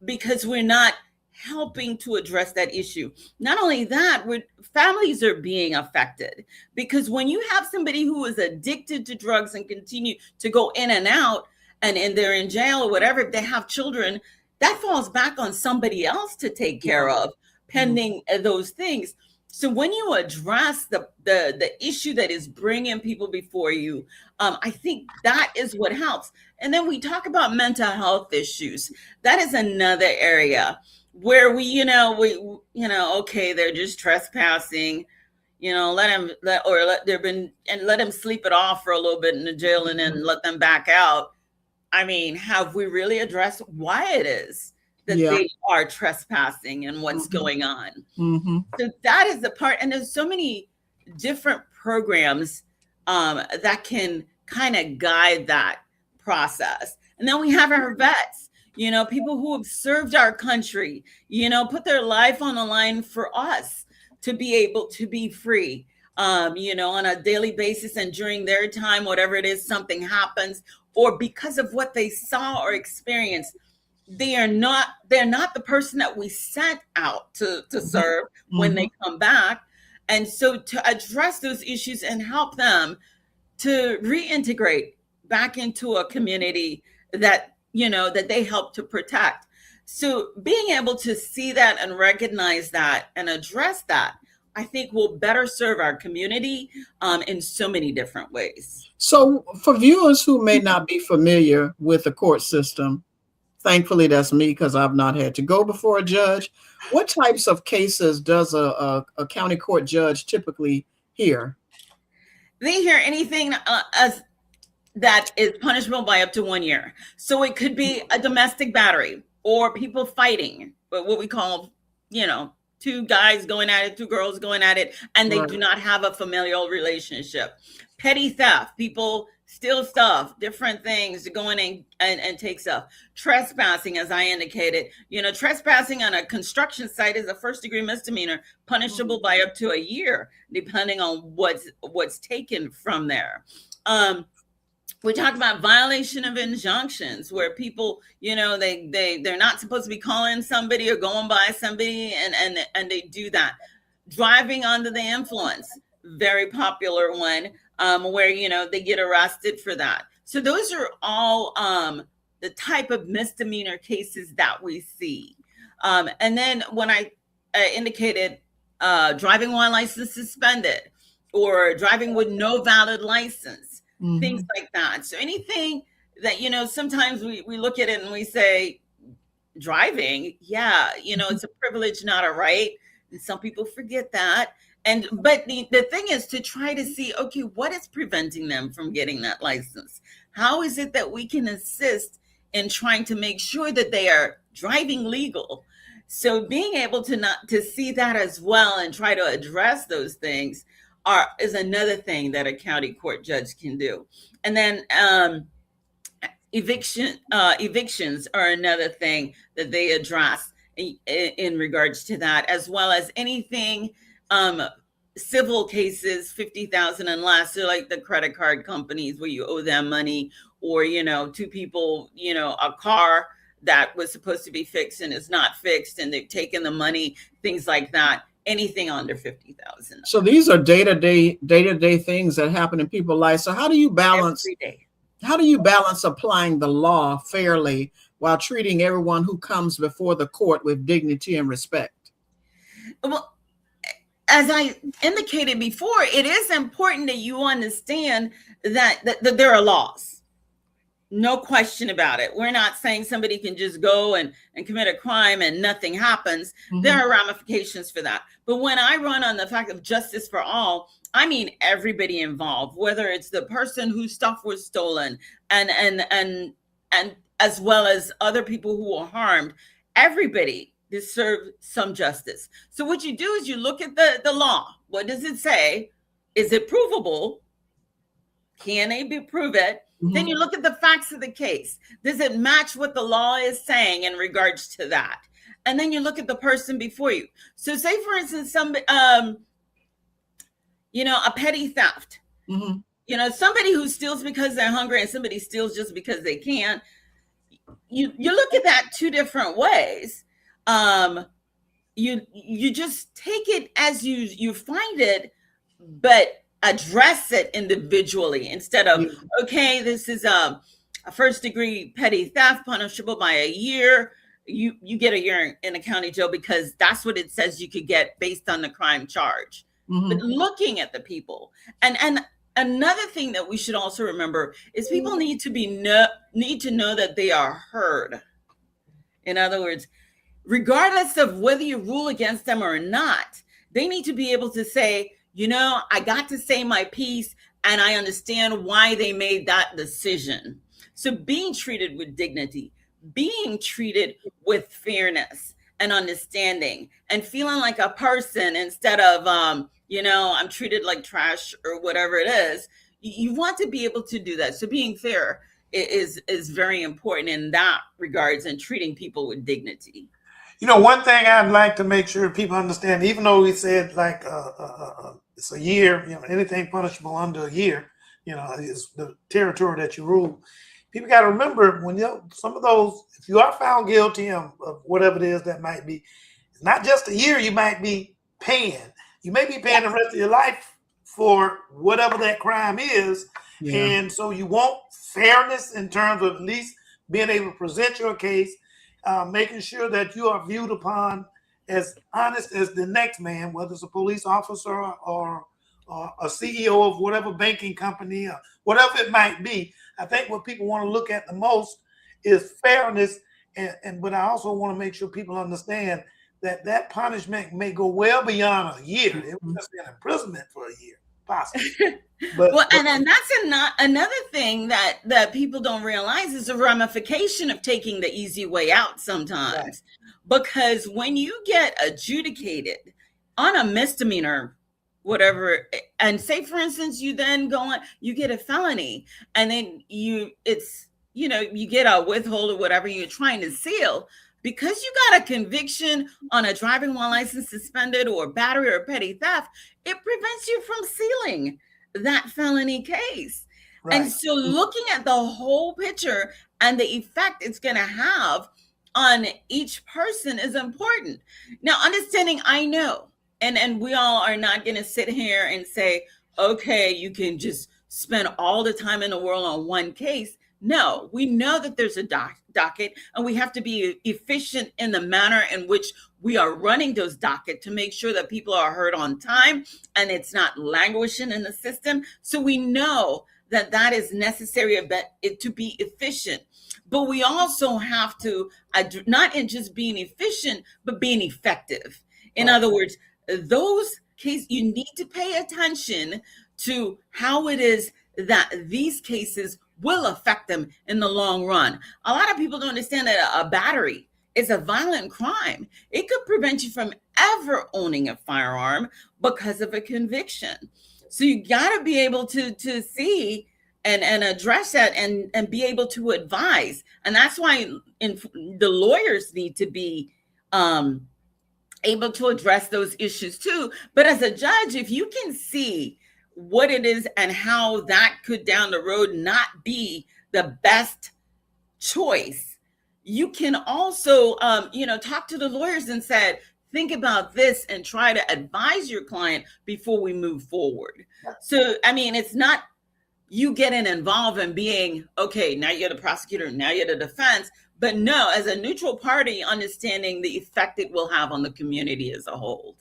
because we're not helping to address that issue. Not only that, families are being affected, because when you have somebody who is addicted to drugs and continue to go in and out, and they're in jail or whatever, if they have children, that falls back on somebody else to take care of, pending those things. So when you address the issue that is bringing people before you, I think that is what helps. And then we talk about mental health issues. That is another area where okay, they're just trespassing, let them sleep it off for a little bit in the jail and then let them back out. I mean, have we really addressed why it is that they are trespassing and what's going on? So that is the part. And there's so many different programs that can kind of guide that process. And then we have our vets, people who have served our country, put their life on the line for us to be able to be free, on a daily basis. And during their time, whatever it is, something happens, or because of what they saw or experienced, they're not the person that we sent out to serve when they come back. And so to address those issues and help them to reintegrate back into a community that, that they help to protect. So being able to see that and recognize that and address that, I think will better serve our community in so many different ways. So for viewers who may not be familiar with the court system, thankfully that's me because I've not had to go before a judge. What types of cases does a county court judge typically hear? They hear anything as that is punishable by up to 1 year. So it could be a domestic battery or people fighting, but what we call, two guys going at it, two girls going at it, and they do not have a familial relationship. Petty theft, people steal stuff, different things, to go in and take stuff. Trespassing, as I indicated, trespassing on a construction site is a first-degree misdemeanor, punishable by up to a year, depending on what's taken from there. We talk about violation of injunctions, where people, they're not supposed to be calling somebody or going by somebody, and they do that. Driving under the influence, very popular one, where they get arrested for that. So those are all the type of misdemeanor cases that we see. And then when I indicated driving while license suspended, or driving with no valid license. Things like that. So anything that, sometimes we look at it and we say, driving, it's a privilege, not a right. And some people forget that. But the thing is to try to see, okay, what is preventing them from getting that license? How is it that we can assist in trying to make sure that they are driving legal? So being able to see that as well and try to address those things is another thing that a county court judge can do. And then evictions are another thing that they address in regards to that, as well as anything civil cases, 50,000 and less, so like the credit card companies where you owe them money, or two people, a car that was supposed to be fixed and is not fixed, and they've taken the money, things like that. Anything under 50,000. So these are day-to-day things that happen in people's lives. So how do you balance every day? How do you balance applying the law fairly while treating everyone who comes before the court with dignity and respect? Well, as I indicated before, it is important that you understand that there are laws. No question about it. We're not saying somebody can just go and commit a crime and nothing happens. There are ramifications for that. But when I run on the fact of justice for all, I mean everybody involved, whether it's the person whose stuff was stolen and as well as other people who were harmed. Everybody deserves some justice. So what you do is you look at the law. What does it say? Is it provable? Can they prove it? Then you look at the facts of the case. Does it match what the law is saying in regards to that? And then you look at the person before you. So say, for instance, a petty theft. You know, somebody who steals because they're hungry and somebody steals just because they can. You look at that two different ways. You just take it as you find it, but address it individually instead of, okay, this is a first degree petty theft punishable by a year. You get a year in a county jail because that's what it says you could get based on the crime charge. But looking at the people, and another thing that we should also remember is people need to know that they are heard. In other words, regardless of whether you rule against them or not, they need to be able to say, you know, I got to say my piece and I understand why they made that decision. So being treated with dignity, being treated with fairness and understanding, and feeling like a person instead of, you know, I'm treated like trash or whatever it is. You want to be able to do that. So being fair is very important in that regards, and treating people with dignity. You know, one thing I'd like to make sure people understand, even though we said like it's a year, you know, anything punishable under a year, you know, is the territory that you rule. People got to remember, when some of those, if you are found guilty of whatever it is that might be, it's not just a year you might be paying. You may be paying the rest of your life for whatever that crime is. Yeah. And so you want fairness in terms of at least being able to present your case, making sure that you are viewed upon as honest as the next man, whether it's a police officer or a CEO of whatever banking company or whatever it might be. I think what people want to look at the most is fairness. But I also want to make sure people understand that punishment may go well beyond a year. It was just an imprisonment for a year, possibly. And then that's another thing that people don't realize is the ramification of taking the easy way out sometimes. Right. Because when you get adjudicated on a misdemeanor, whatever, and say, for instance, you then go on, you get a felony, and then you get a withhold or whatever you're trying to seal. Because you got a conviction on a driving while license suspended or battery or petty theft, it prevents you from sealing that felony case. Right. And so looking at the whole picture and the effect it's going to have on each person is important. Now, understanding, I know, and we all are not going to sit here and say, okay, you can just spend all the time in the world on one case. No, we know that there's a docket, and we have to be efficient in the manner in which we are running those docket to make sure that people are heard on time and it's not languishing in the system. So we know that is necessary to be efficient. But we also have to, not in just being efficient, but being effective. In other words, those cases, you need to pay attention to how it is that these cases will affect them in the long run. A lot of people don't understand that a battery is a violent crime. It could prevent you from ever owning a firearm because of a conviction. So you got to be able to see and address that and be able to advise. And that's why the lawyers need to be able to address those issues too. But as a judge, if you can see what it is and how that could down the road not be the best choice, you can also, talk to the lawyers and said, think about this and try to advise your client before we move forward. So, I mean, it's not you getting involved and being, okay, now you're the prosecutor, now you're the defense, but no, as a neutral party, understanding the effect it will have on the community as a whole.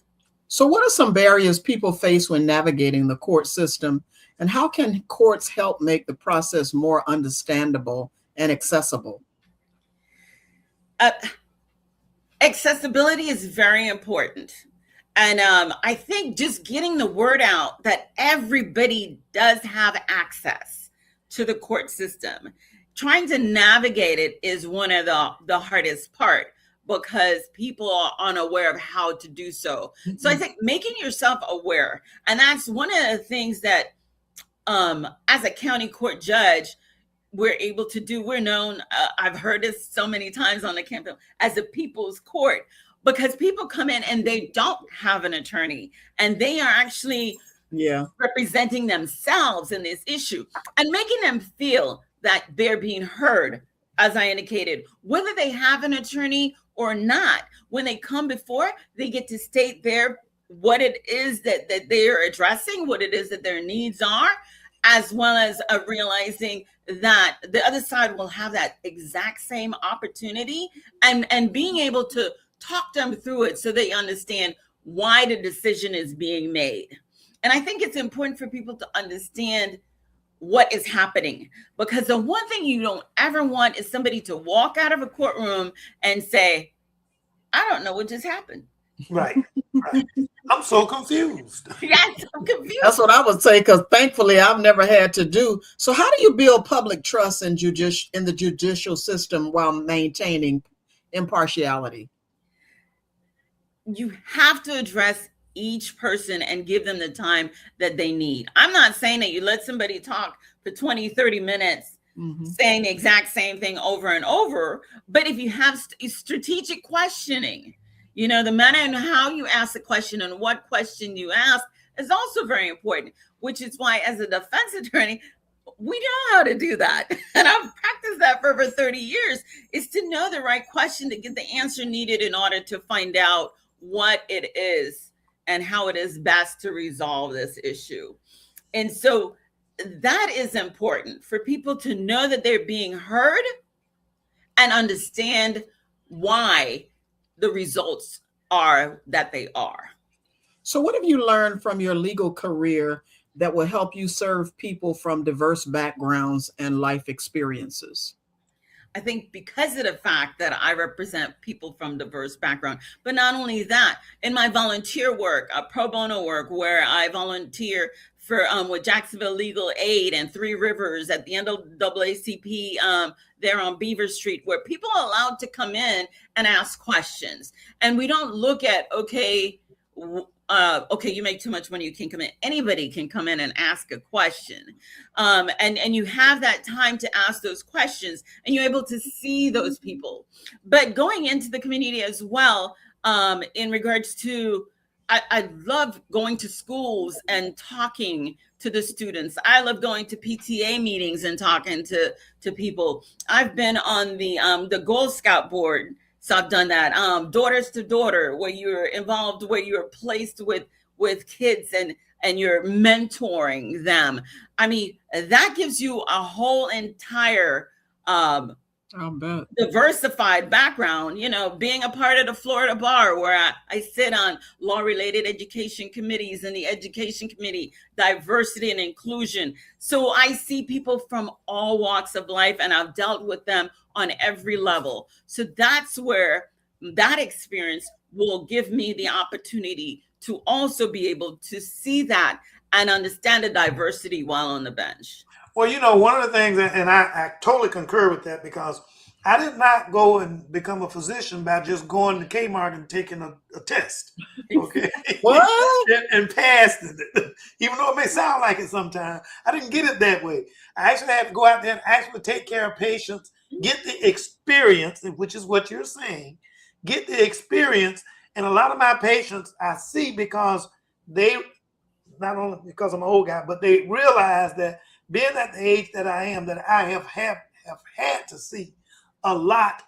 So what are some barriers people face when navigating the court system, and how can courts help make the process more understandable and accessible? Accessibility is very important. And I think just getting the word out that everybody does have access to the court system. Trying to navigate it is one of the hardest part, because people are unaware of how to do so. Mm-hmm. So I think making yourself aware, and that's one of the things that as a county court judge, we're able to do. We're known, I've heard this so many times on the campus, as a people's court, because people come in and they don't have an attorney, and they are actually Yeah. representing themselves in this issue and making them feel that they're being heard, as I indicated, whether they have an attorney or not. When they come before, they get to state what it is that they're addressing, what it is that their needs are, as well as realizing that the other side will have that exact same opportunity, and being able to talk them through it so they understand why the decision is being made. And I think it's important for people to understand what is happening, because the one thing you don't ever want is somebody to walk out of a courtroom and say, I don't know what just happened. Right. I'm so confused. Yes, I'm confused. That's what I would say, because thankfully I've never had to do. So how do you build public trust in the judicial system while maintaining impartiality? You have to address each person and give them the time that they need. I'm not saying that you let somebody talk for 20, 30 minutes saying the exact same thing over and over, but if you have strategic questioning, the manner in how you ask the question and what question you ask is also very important, which is why as a defense attorney, we know how to do that. And I've practiced that for over 30 years, is to know the right question to get the answer needed in order to find out what it is and how it is best to resolve this issue. And so that is important for people to know that they're being heard and understand why the results are that they are. So what have you learned from your legal career that will help you serve people from diverse backgrounds and life experiences? I think because of the fact that I represent people from diverse backgrounds, but not only that, in my volunteer work, pro bono work, where I volunteer for with Jacksonville Legal Aid and Three Rivers at the NAACP there on Beaver Street, where people are allowed to come in and ask questions. And we don't look at, okay, you make too much money, you can't come in. Anybody can come in and ask a question. And you have that time to ask those questions, and you're able to see those people. But going into the community as well, in regards to, I love going to schools and talking to the students. I love going to PTA meetings and talking to people. I've been on the Girl Scout board. So I've done that. Daughters to Daughter, where you're involved, where you're placed with kids and you're mentoring them. I mean, that gives you a whole entire diversified background, being a part of the Florida Bar, where I sit on law-related education committees and the education committee, diversity and inclusion. So I see people from all walks of life, and I've dealt with them on every level. So that's where that experience will give me the opportunity to also be able to see that and understand the diversity while on the bench. Well, one of the things, and I totally concur with that, because I did not go and become a physician by just going to Kmart and taking a test. Okay. What? and passed it. Even though it may sound like it sometimes, I didn't get it that way. I actually had to go out there and actually take care of patients, get the experience, which is what you're saying, get the experience. And a lot of my patients I see because they, not only because I'm an old guy, but they realize that being at the age that I am, that I have had to see a lot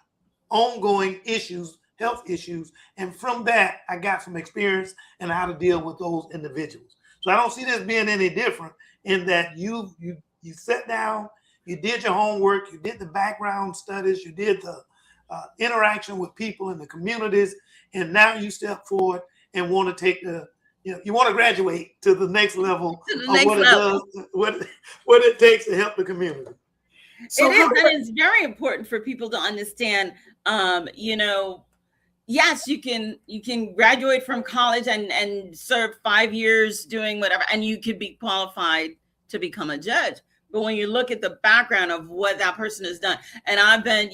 ongoing issues, health issues. And from that, I got some experience in how to deal with those individuals. So I don't see this being any different in that you sat down, you did your homework, you did the background studies, you did the interaction with people in the communities, and now you step forward and want to take you want to graduate to the next level what it takes to help the community. So it's very important for people to understand, yes, you can graduate from college and serve 5 years doing whatever, and you could be qualified to become a judge. But when you look at the background of what that person has done, and I've been,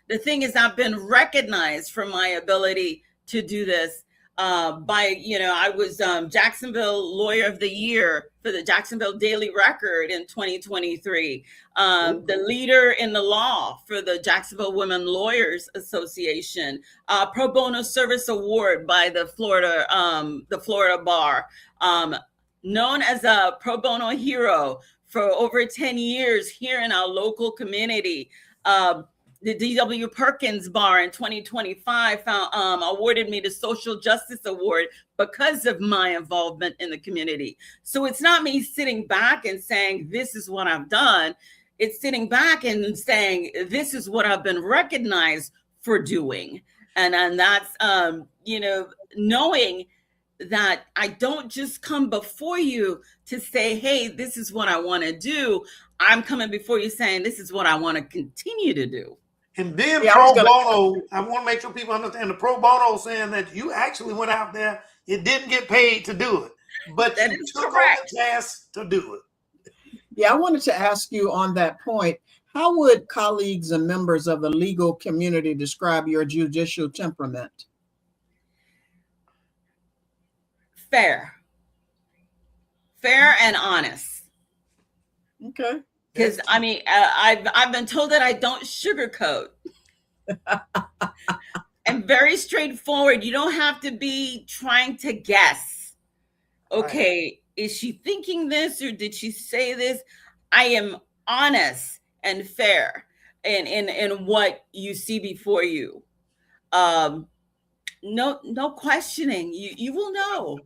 the thing is, I've been recognized for my ability to do this I was Jacksonville Lawyer of the Year for the Jacksonville Daily Record in 2023, the leader in the law for the Jacksonville Women Lawyers Association, Pro Bono Service Award by the Florida Bar. known as a pro bono hero for over 10 years here in our local community. The D.W. Perkins Bar in 2025 awarded me the Social Justice Award because of my involvement in the community. So it's not me sitting back and saying, this is what I've done. It's sitting back and saying, this is what I've been recognized for doing. And that's, knowing that I don't just come before you to say, hey, this is what I want to do. I'm coming before you saying, this is what I want to continue to do. And then Yeah, pro bono, I want to make sure people understand the pro bono saying that you actually went out there, you didn't get paid to do it, but That you is took on correct. the task to do it. Yeah, I wanted to ask you on that point, how would colleagues and members of the legal community describe your judicial temperament? Fair and honest. Okay. Because I mean, I've been told that I don't sugarcoat. I'm very straightforward. You don't have to be trying to guess. Okay, is she thinking this or did she say this? I am honest and fair in what you see before you. No questioning. You will know.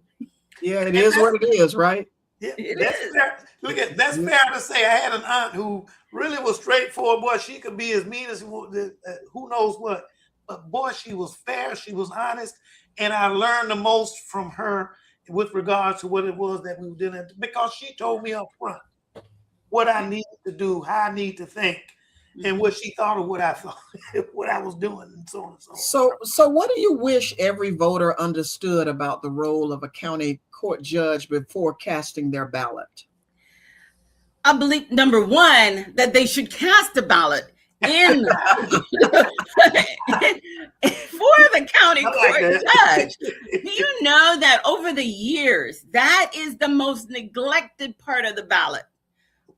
Yeah, it is what it is, right? Yeah, It that's is. fair. Look at that's fair to say. I had an aunt who really was straightforward. Boy, she could be as mean as who knows what. But boy, she was fair. She was honest, and I learned the most from her with regards to what it was that we did, because she told me up front what I needed to do, how I need to think, and what she thought of what I thought, what I was doing, and so on and so on. So what do you wish every voter understood about the role of a county court judge before casting their ballot? I believe, number one, that they should cast a ballot in for the county court judge. Do you know that over the years, that is the most neglected part of the ballot?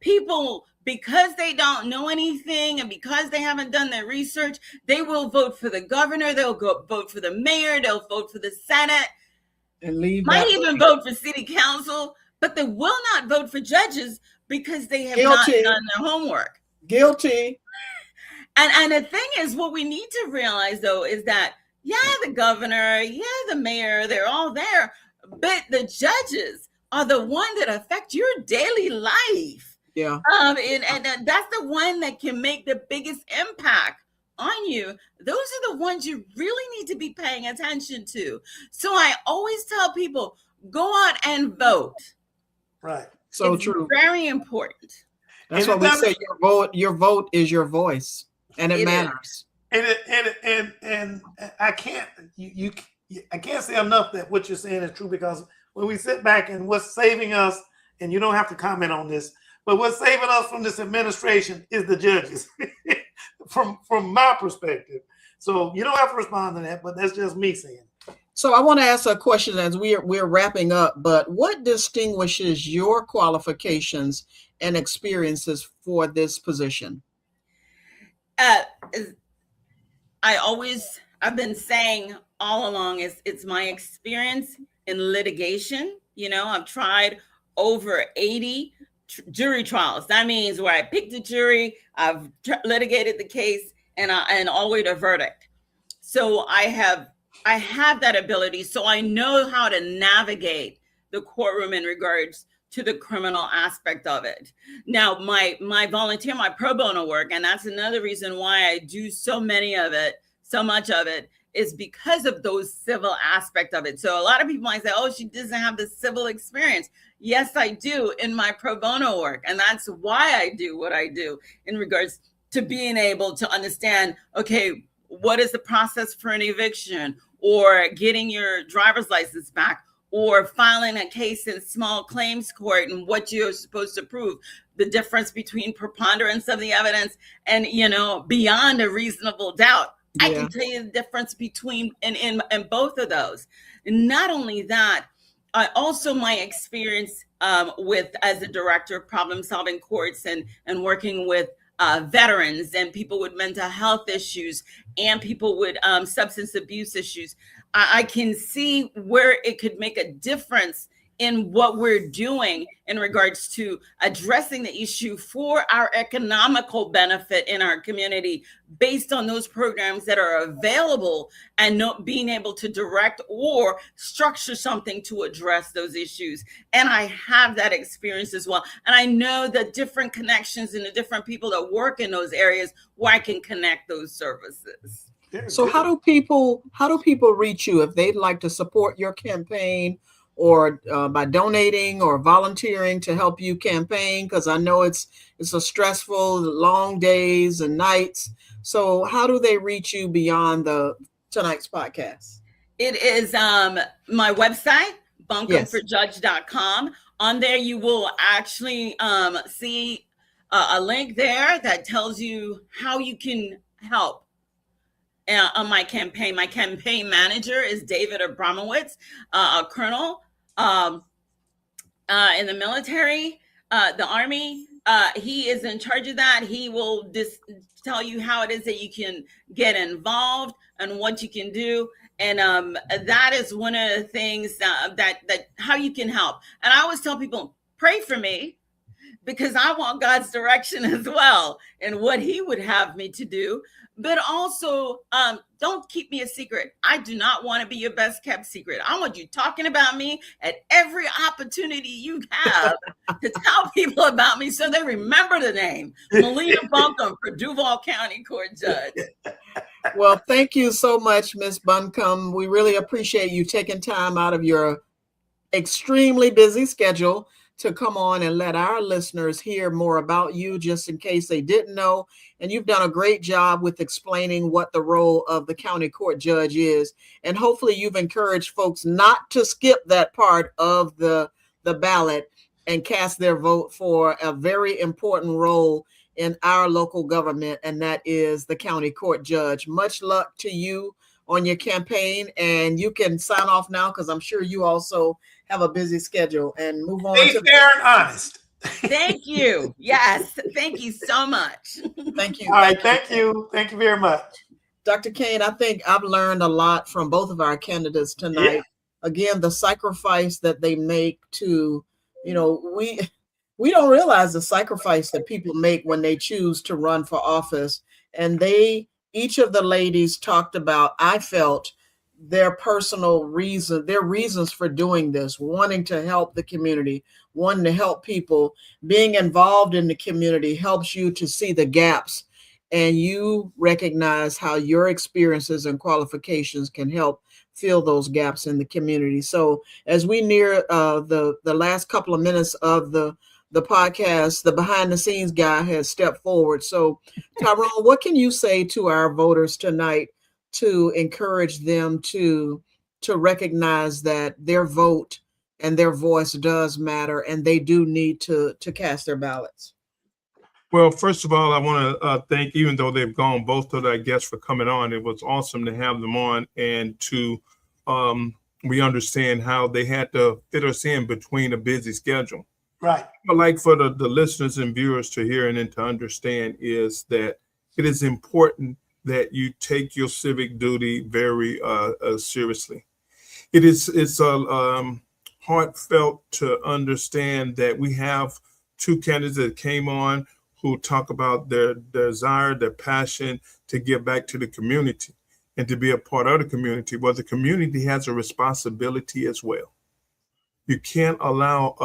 People, because they don't know anything and because they haven't done their research, they will vote for the governor, they'll go vote for the mayor, they'll vote for the Senate, And leave might that even vote for city council, but they will not vote for judges because they have Guilty. not done their homework. guilty. And the thing is, what we need to realize, though, is that, yeah, the governor, yeah, the mayor, they're all there, but the judges are the one that affect your daily life. Yeah. And that's the one that can make the biggest impact on you. Those are the ones you really need to be paying attention to. So I always tell people, go out and vote. Right. So It's true. very important. That's And why it we say doesn't- your vote is your voice, and it It is. matters. And I can't I can't say enough that what you're saying is true, because when we sit back and what's saving us, and you don't have to comment on this, but what's saving us from this administration is the judges, from my perspective. So you don't have to respond to that, but that's just me saying. So I want to ask a question as we're wrapping up, but what distinguishes your qualifications and experiences for this position? I've been saying all along, it's my experience in litigation. You know, I've tried over 80 jury trials. That means where I picked a jury, I've litigated the case, and all the way to verdict. So I have that ability. So I know how to navigate the courtroom in regards to the criminal aspect of it. Now, my volunteer, my pro bono work, and that's another reason why I do so much of it, is because of those civil aspect of it. So a lot of people might say, oh, she doesn't have the civil experience. Yes, I do in my pro bono work. And that's why I do what I do in regards to being able to understand, okay, what is the process for an eviction, or getting your driver's license back, or filing a case in small claims court and what you're supposed to prove, the difference between preponderance of the evidence and, beyond a reasonable doubt. Yeah. I can tell you the difference between in both of those. And not only that, I also my experience with as a director of problem solving courts and working with veterans and people with mental health issues and people with substance abuse issues. I can see where it could make a difference in what we're doing in regards to addressing the issue for our economical benefit in our community based on those programs that are available, and not being able to direct or structure something to address those issues. And I have that experience as well. And I know the different connections and the different people that work in those areas where I can connect those services. So how do people reach you if they'd like to support your campaign, or by donating or volunteering to help you campaign? Because I know it's a stressful, long days and nights. So how do they reach you beyond tonight's podcast? It is my website, buncomforjudge.com. On there, you will actually see a link there that tells you how you can help on my campaign. My campaign manager is David Abramowitz, a colonel in the military, the Army. He is in charge of that. He will tell you how it is that you can get involved and what you can do. And that is one of the things that how you can help. And I always tell people, pray for me, because I want God's direction as well and what he would have me to do. But also, don't keep me a secret. I do not want to be your best kept secret. I want you talking about me at every opportunity you have to tell people about me so they remember the name, Melina Buncombe for Duval County Court Judge. Well, thank you so much, Ms. Buncombe. We really appreciate you taking time out of your extremely busy schedule to come on and let our listeners hear more about you, just in case they didn't know. And you've done a great job with explaining what the role of the county court judge is. And hopefully you've encouraged folks not to skip that part of the ballot and cast their vote for a very important role in our local government, and that is the county court judge. Much luck to you on your campaign, and you can sign off now because I'm sure you also have a busy schedule, and move on. Stay fair and honest. Thank you. Yes. Thank you so much. Thank you. All right. Thank you. Thank you very much. Dr. Kane, I think I've learned a lot from both of our candidates tonight. Yeah. Again, the sacrifice that they make to, we don't realize the sacrifice that people make when they choose to run for office. And each of the ladies talked about, I felt, their personal reasons for doing this, wanting to help the community, wanting to help people. Being involved in the community helps you to see the gaps, and you recognize how your experiences and qualifications can help fill those gaps in the community. So as we near the last couple of minutes of the podcast, the behind the scenes guy has stepped forward. So Tyrone, what can you say to our voters tonight to encourage them to recognize that their vote and their voice does matter, and they do need to cast their ballots? Well, first of all, I want to thank, even though they've gone, both of our guests for coming on. It was awesome to have them on, and to we understand how they had to fit us in between a busy schedule. Right. But like for the listeners and viewers to hear and to understand is that it is important that you take your civic duty very seriously. It's heartfelt to understand that we have two candidates that came on who talk about their desire, their passion to give back to the community and to be a part of the community. Well, the community has a responsibility as well. You can't allow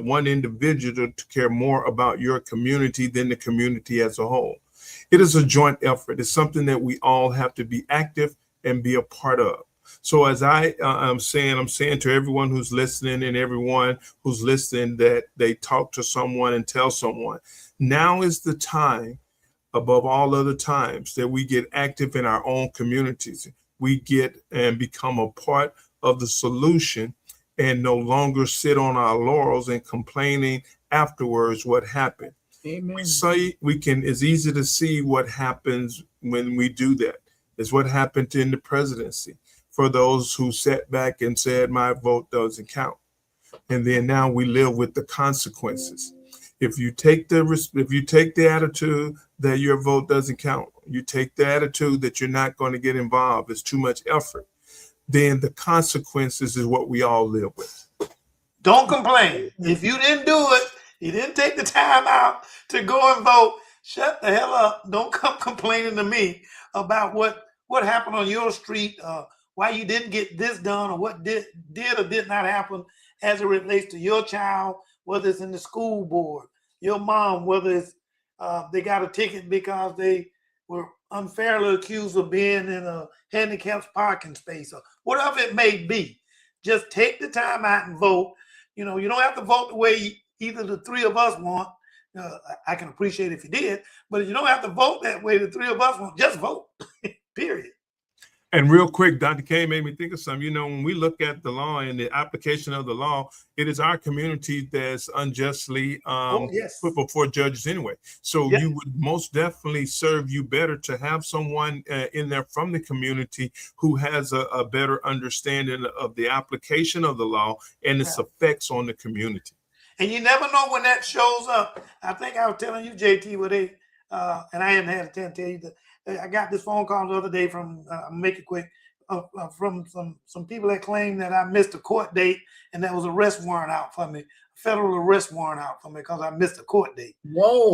one individual to care more about your community than the community as a whole. It is a joint effort. It's something that we all have to be active and be a part of. So as I'm saying to everyone who's listening and everyone who's listening that they talk to someone and tell someone, now is the time, above all other times, that we get active in our own communities. We get and become a part of the solution and no longer sit on our laurels and complaining afterwards what happened. Amen. It's easy to see what happens when we do that. It's what happened in the presidency for those who sat back and said, my vote doesn't count. And then now we live with the consequences. If you take the attitude that your vote doesn't count, you take the attitude that you're not going to get involved, it's too much effort, then the consequences is what we all live with. Don't complain. If you didn't do it, you didn't take the time out to go and vote, shut the hell up. Don't come complaining to me about what happened on your street, why you didn't get this done, or what did or did not happen as it relates to your child, whether it's in the school board, your mom, whether it's they got a ticket because they were unfairly accused of being in a handicapped parking space, or whatever it may be. Just take the time out and vote. You know, you don't have to vote the way either the three of us want. I can appreciate if you did, but you don't have to vote that way the three of us want. Just vote, period. And real quick, Dr. K made me think of something. You know, when we look at the law and the application of the law, it is our community that's unjustly put before judges anyway. So you would most definitely serve you better to have someone in there from the community who has a better understanding of the application of the law and its effects on the community. And you never know when that shows up. I think I was telling you, JT, where they, and I hadn't had a chance to tell you that I got this phone call the other day from, I'll make it quick, from some people that claimed that I missed a court date and that was arrest warrant out for me, federal arrest warrant out for me because I missed a court date. Whoa.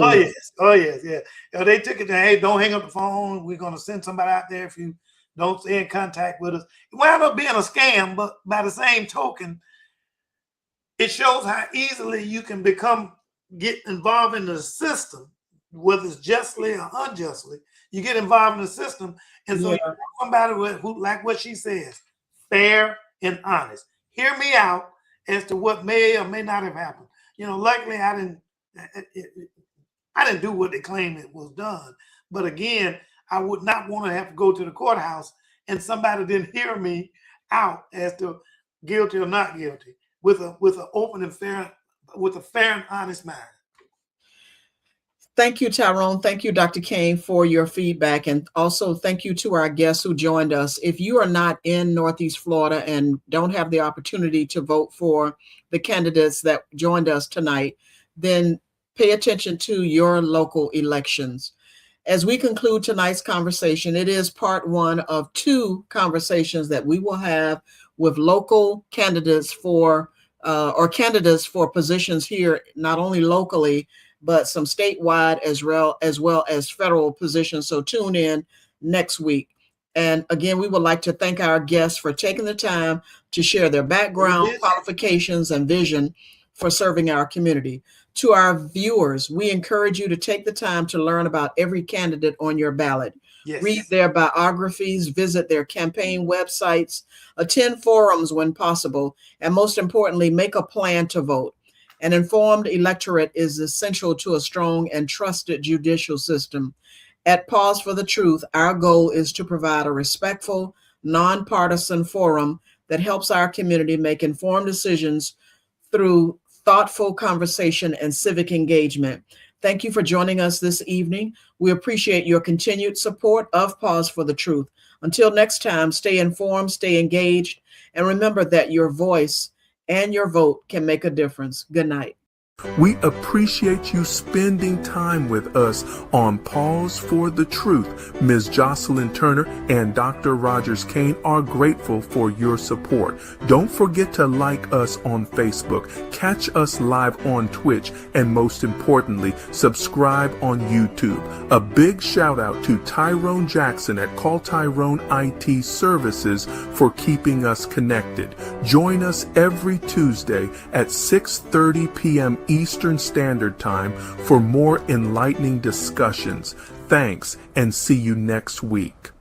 Oh yes, yeah. You know, they took it to, hey, don't hang up the phone. We're going to send somebody out there if you don't stay in contact with us. It wound up being a scam, but by the same token, it shows how easily you can get involved in the system, whether it's justly or unjustly. You get involved in the system, and so you want somebody who, like what she says, fair and honest. Hear me out as to what may or may not have happened. You know, luckily I didn't do what they claimed it was done. But again, I would not want to have to go to the courthouse and somebody didn't hear me out as to guilty or not guilty with an open and fair, with a fair and honest mind. Thank you, Tyrone. Thank you, Dr. Kane, for your feedback. And also thank you to our guests who joined us. If you are not in Northeast Florida and don't have the opportunity to vote for the candidates that joined us tonight, then pay attention to your local elections. As we conclude tonight's conversation, it is part one of two conversations that we will have with local candidates for candidates for positions here, not only locally, but some statewide as well as federal positions. So tune in next week. And again, we would like to thank our guests for taking the time to share their background, qualifications, and vision for serving our community. To our viewers, we encourage you to take the time to learn about every candidate on your ballot. Read their biographies, visit their campaign websites, attend forums when possible, and most importantly, make a plan to vote. An informed electorate is essential to a strong and trusted judicial system. At Pause for the Truth, our goal is to provide a respectful, nonpartisan forum that helps our community make informed decisions through thoughtful conversation and civic engagement. Thank you for joining us this evening. We appreciate your continued support of Pause for the Truth. Until next time, stay informed, stay engaged, and remember that your voice and your vote can make a difference. Good night. We appreciate you spending time with us on Pause for the Truth. Ms. Jocelyn Turner and Dr. Rogers Kane are grateful for your support. Don't forget to like us on Facebook, catch us live on Twitch, and most importantly, subscribe on YouTube. A big shout out to Tyrone Jackson at Call Tyrone IT Services for keeping us connected. Join us every Tuesday at 6:30 p.m. Eastern Standard Time for more enlightening discussions. Thanks, and see you next week.